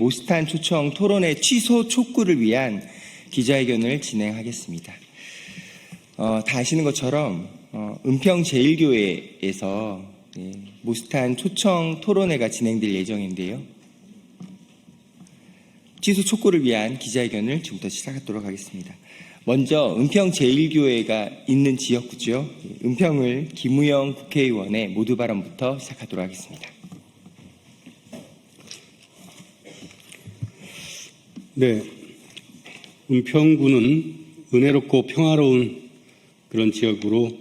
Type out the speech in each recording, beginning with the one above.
모스탄 초청 토론회 취소 촉구를 위한 기자회견을 진행하겠습니다. 다 아시는 것처럼 은평 제1교회에서 모스탄 초청 토론회가 진행될 예정인데요. 취소 촉구를 위한 기자회견을 지금부터 시작하도록 하겠습니다. 먼저 은평 제1교회가 있는 지역구죠. 은평을 김우영 국회의원의 모두 발언부터 시작하도록 하겠습니다. 네, 은평구는 은혜롭고 평화로운 그런 지역으로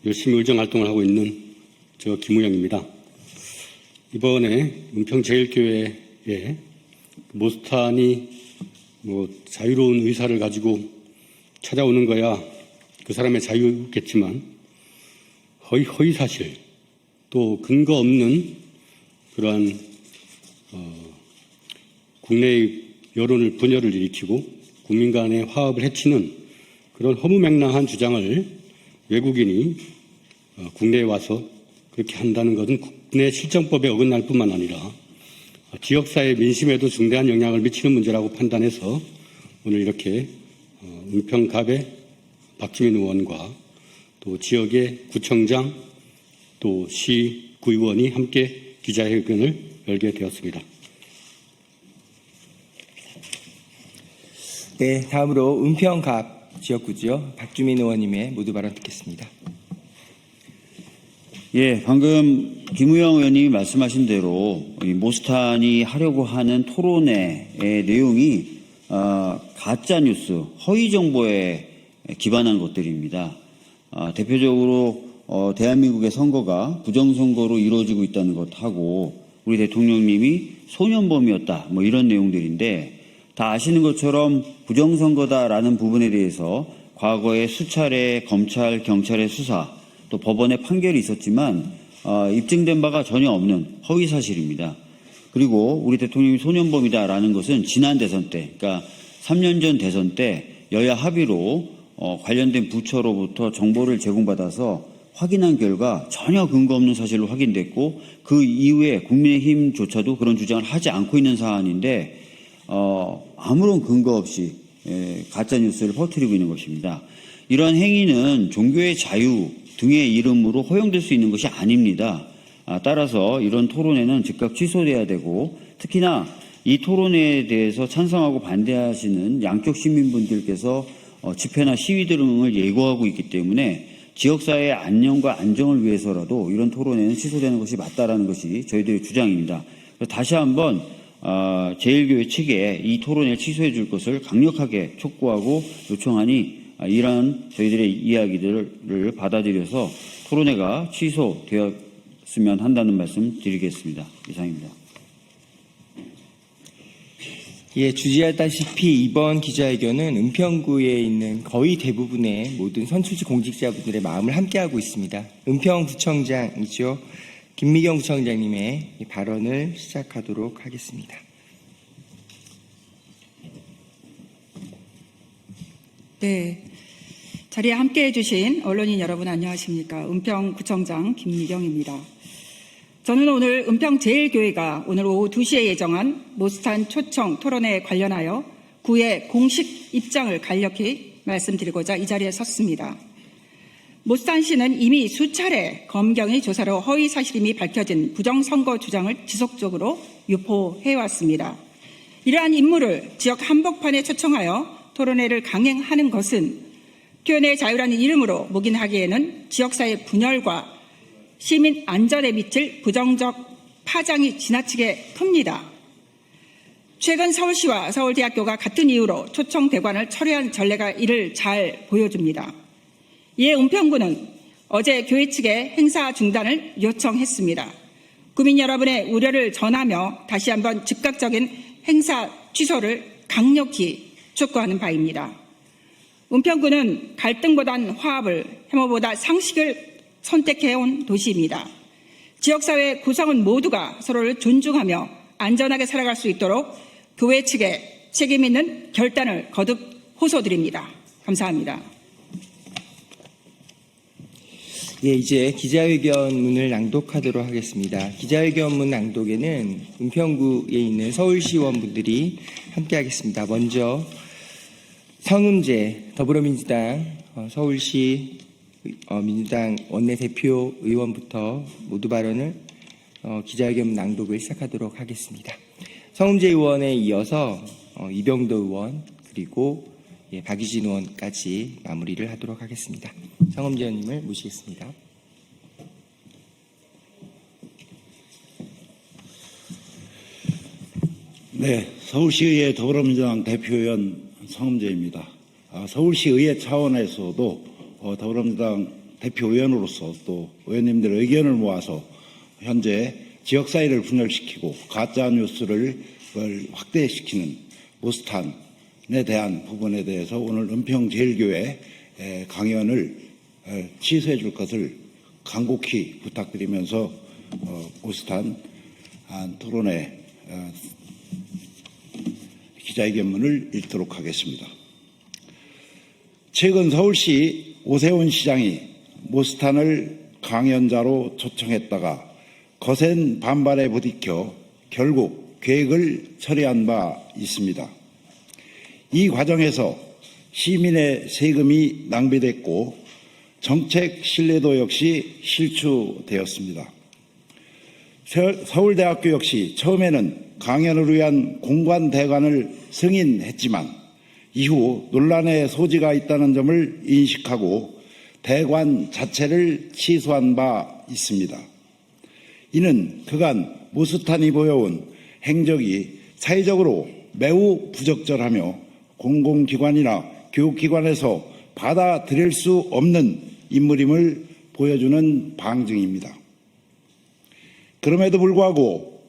열심히 의정활동을 하고 있는 저 김우영입니다. 이번에 은평 제1교회에 모스탄이 자유로운 의사를 가지고 찾아오는 거야 그 사람의 자유겠지만 허위사실 또 근거 없는 그러한 국내의 여론을 분열을 일으키고 국민 간의 화합을 해치는 그런 허무맹랑한 주장을 외국인이 국내에 와서 그렇게 한다는 것은 국내 실정법에 어긋날 뿐만 아니라 지역사회 민심에도 중대한 영향을 미치는 문제라고 판단해서 오늘 이렇게 은평갑의 박주민 의원과 또 지역의 구청장 또 시 구의원이 함께 기자회견을 열게 되었습니다. 네, 다음으로 은평갑 지역구죠. 박주민 의원님의 모두 발언 듣겠습니다. 예, 방금 김우영 의원님이 말씀하신 대로 이 모스탄이 하려고 하는 토론회의 내용이 가짜 뉴스, 허위 정보에 기반한 것들입니다. 대표적으로 대한민국의 선거가 부정선거로 이루어지고 있다는 것하고 우리 대통령님이 소년범이었다, 이런 내용들인데 다 아시는 것처럼 부정선거다라는 부분에 대해서 과거에 수차례 검찰, 경찰의 수사 또 법원의 판결이 있었지만 입증된 바가 전혀 없는 허위 사실입니다. 그리고 우리 대통령이 소년범이다라는 것은 지난 대선 때, 그러니까 3년 전 대선 때 여야 합의로 관련된 부처로부터 정보를 제공받아서 확인한 결과 전혀 근거 없는 사실로 확인됐고 그 이후에 국민의힘조차도 그런 주장을 하지 않고 있는 사안인데 아무런 근거 없이 가짜뉴스를 퍼뜨리고 있는 것입니다. 이러한 행위는 종교의 자유 등의 이름으로 허용될 수 있는 것이 아닙니다. 따라서 이런 토론회는 즉각 취소돼야 되고 특히나 이 토론회에 대해서 찬성하고 반대하시는 양쪽 시민분들께서 집회나 시위 등을 예고하고 있기 때문에 지역사회의 안녕과 안정을 위해서라도 이런 토론회는 취소되는 것이 맞다라는 것이 저희들의 주장입니다. 다시 한번 제1교회 측에 이 토론회를 취소해 줄 것을 강력하게 촉구하고 요청하니 이러한 저희들의 이야기들을 받아들여서 토론회가 취소되었으면 한다는 말씀 드리겠습니다. 이상입니다. 예, 주지하다시피 이번 기자회견은 은평구에 있는 거의 대부분의 모든 선출직 공직자분들의 마음을 함께하고 있습니다. 은평구청장이죠. 김미경 구청장님의 발언을 시작하도록 하겠습니다. 네, 자리에 함께해 주신 언론인 여러분 안녕하십니까. 은평구청장 김미경입니다. 저는 오늘 은평 제1교회가 오늘 오후 2시에 예정한 모스탄 초청 토론회에 관련하여 구의 공식 입장을 간략히 말씀드리고자 이 자리에 섰습니다. 모스탄 씨는 이미 수차례 검경의 조사로 허위 사실임이 밝혀진 부정선거 주장을 지속적으로 유포해왔습니다. 이러한 인물을 지역 한복판에 초청하여 토론회를 강행하는 것은 표현의 자유라는 이름으로 묵인하기에는 지역사회 분열과 시민 안전에 미칠 부정적 파장이 지나치게 큽니다. 최근 서울시와 서울대학교가 같은 이유로 초청 대관을 철회한 전례가 이를 잘 보여줍니다. 이에 은평구는 어제 교회 측에 행사 중단을 요청했습니다. 구민 여러분의 우려를 전하며 다시 한번 즉각적인 행사 취소를 강력히 촉구하는 바입니다. 은평구는 갈등보단 화합을, 해모보다 상식을 선택해온 도시입니다. 지역사회 구성원 모두가 서로를 존중하며 안전하게 살아갈 수 있도록 교회 측에 책임 있는 결단을 거듭 호소드립니다. 감사합니다. 예, 이제 기자회견문을 낭독하도록 하겠습니다. 기자회견문 낭독에는 은평구에 있는 서울시의원분들이 함께하겠습니다. 먼저 성음재 더불어민주당 서울시 민주당 원내대표 의원부터 모두 발언을 기자회견문 낭독을 시작하도록 하겠습니다. 성음재 의원에 이어서 이병도 의원 그리고 박유진 의원까지 마무리를 하도록 하겠습니다. 성음재 의원님을 모시겠습니다. 네, 서울시의회 더불어민주당 대표의원 성음재입니다. 서울시의회 차원에서도 더불어민주당 대표의원으로서 또 의원님들의 의견을 모아서 현재 지역사회를 분열시키고 가짜뉴스를 확대시키는 모스탄에 대한 부분에 대해서 오늘 은평제일교회 강연을 취소해 줄 것을 간곡히 부탁드리면서 모스탄 토론회 기자회견문을 읽도록 하겠습니다. 최근 서울시 오세훈 시장이 모스탄을 강연자로 초청했다가 거센 반발에 부딪혀 결국 계획을 처리한 바 있습니다. 이 과정에서 시민의 세금이 낭비됐고 정책 신뢰도 역시 실추되었습니다. 서울대학교 역시 처음에는 강연을 위한 공관대관을 승인했지만 이후 논란의 소지가 있다는 점을 인식하고 대관 자체를 취소한 바 있습니다. 이는 그간 모스탄이 보여온 행적이 사회적으로 매우 부적절하며 공공기관이나 교육기관에서 받아들일 수 없는 인물임을 보여주는 방증입니다. 그럼에도 불구하고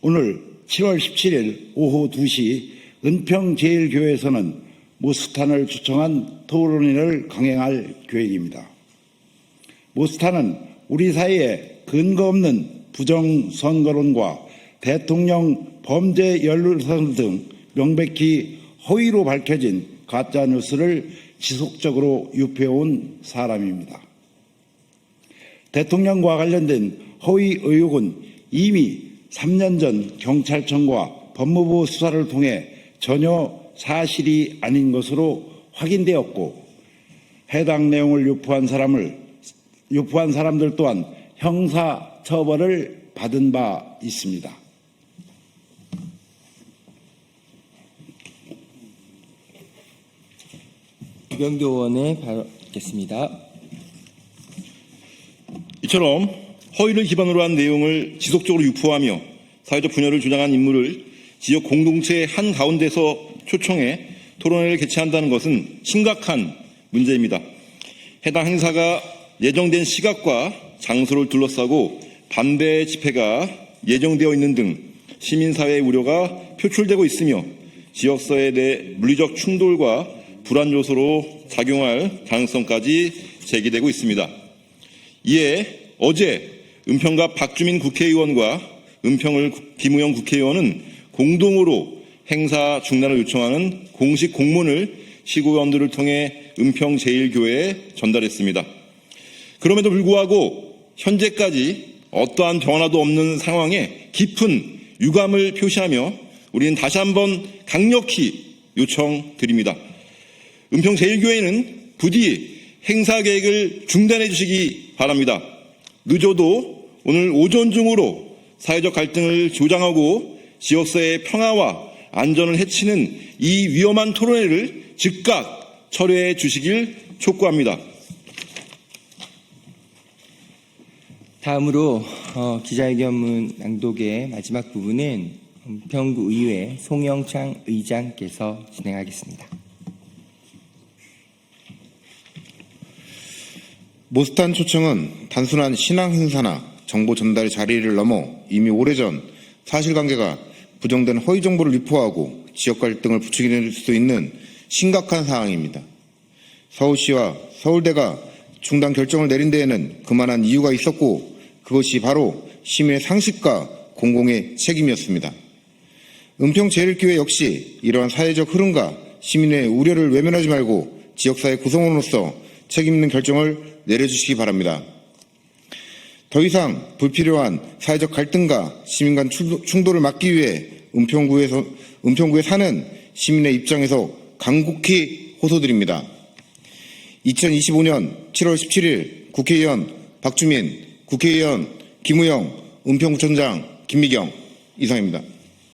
오늘 7월 17일 오후 2시 은평제일교회에서는 모스탄을 초청한 토론회를 강행할 계획입니다. 모스탄은 우리 사회에 근거 없는 부정선거론과 대통령 범죄 연루설 등 명백히 허위로 밝혀진 가짜뉴스를 지속적으로 유포해온 사람입니다. 대통령과 관련된 허위 의혹은 이미 3년 전 경찰청과 법무부 수사를 통해 전혀 사실이 아닌 것으로 확인되었고 해당 내용을 유포한 사람들 또한 형사 처벌을 받은 바 있습니다. 이병도 의원의 발언 듣겠습니다. 이처럼 허위를 기반으로 한 내용을 지속적으로 유포하며 사회적 분열을 주장한 인물을 지역 공동체 한가운데서 초청해 토론회를 개최한다는 것은 심각한 문제입니다. 해당 행사가 예정된 시각과 장소를 둘러싸고 반대 집회가 예정되어 있는 등 시민사회의 우려가 표출되고 있으며 지역사회 내 물리적 충돌과 불안 요소로 작용할 가능성까지 제기되고 있습니다. 이에 어제 은평갑 박주민 국회의원과 은평을 김우영 국회의원은 공동으로 행사 중단을 요청하는 공식 공문을 시구의원들을 통해 은평제일교회에 전달했습니다. 그럼에도 불구하고 현재까지 어떠한 변화도 없는 상황에 깊은 유감을 표시하며 우리는 다시 한번 강력히 요청드립니다. 은평제일교회는 부디 행사 계획을 중단해 주시기 바랍니다. 늦어도 오늘 오전 중으로 사회적 갈등을 조장하고 지역사회의 평화와 안전을 해치는 이 위험한 토론회를 즉각 철회해 주시길 촉구합니다. 다음으로 기자회견문 낭독의 마지막 부분은 은평구 의회 송영창 의장께서 진행하겠습니다. 모스탄 초청은 단순한 신앙 행사나 정보 전달의 자리를 넘어 이미 오래전 사실관계가 부정된 허위 정보를 유포하고 지역 갈등을 부추길 수 있는 심각한 사항입니다. 서울시와 서울대가 중단 결정을 내린 데에는 그만한 이유가 있었고 그것이 바로 시민의 상식과 공공의 책임이었습니다. 은평제일교회 역시 이러한 사회적 흐름과 시민의 우려를 외면하지 말고 지역사회 구성원으로서 책임 있는 결정을 내려주시기 바랍니다. 더 이상 불필요한 사회적 갈등과 시민 간 충돌을 막기 위해 은평구에 사는 시민의 입장에서 간곡히 호소드립니다. 2025년 7월 17일 국회의원 박주민, 국회의원 김우영, 은평구청장 김미경 이상입니다.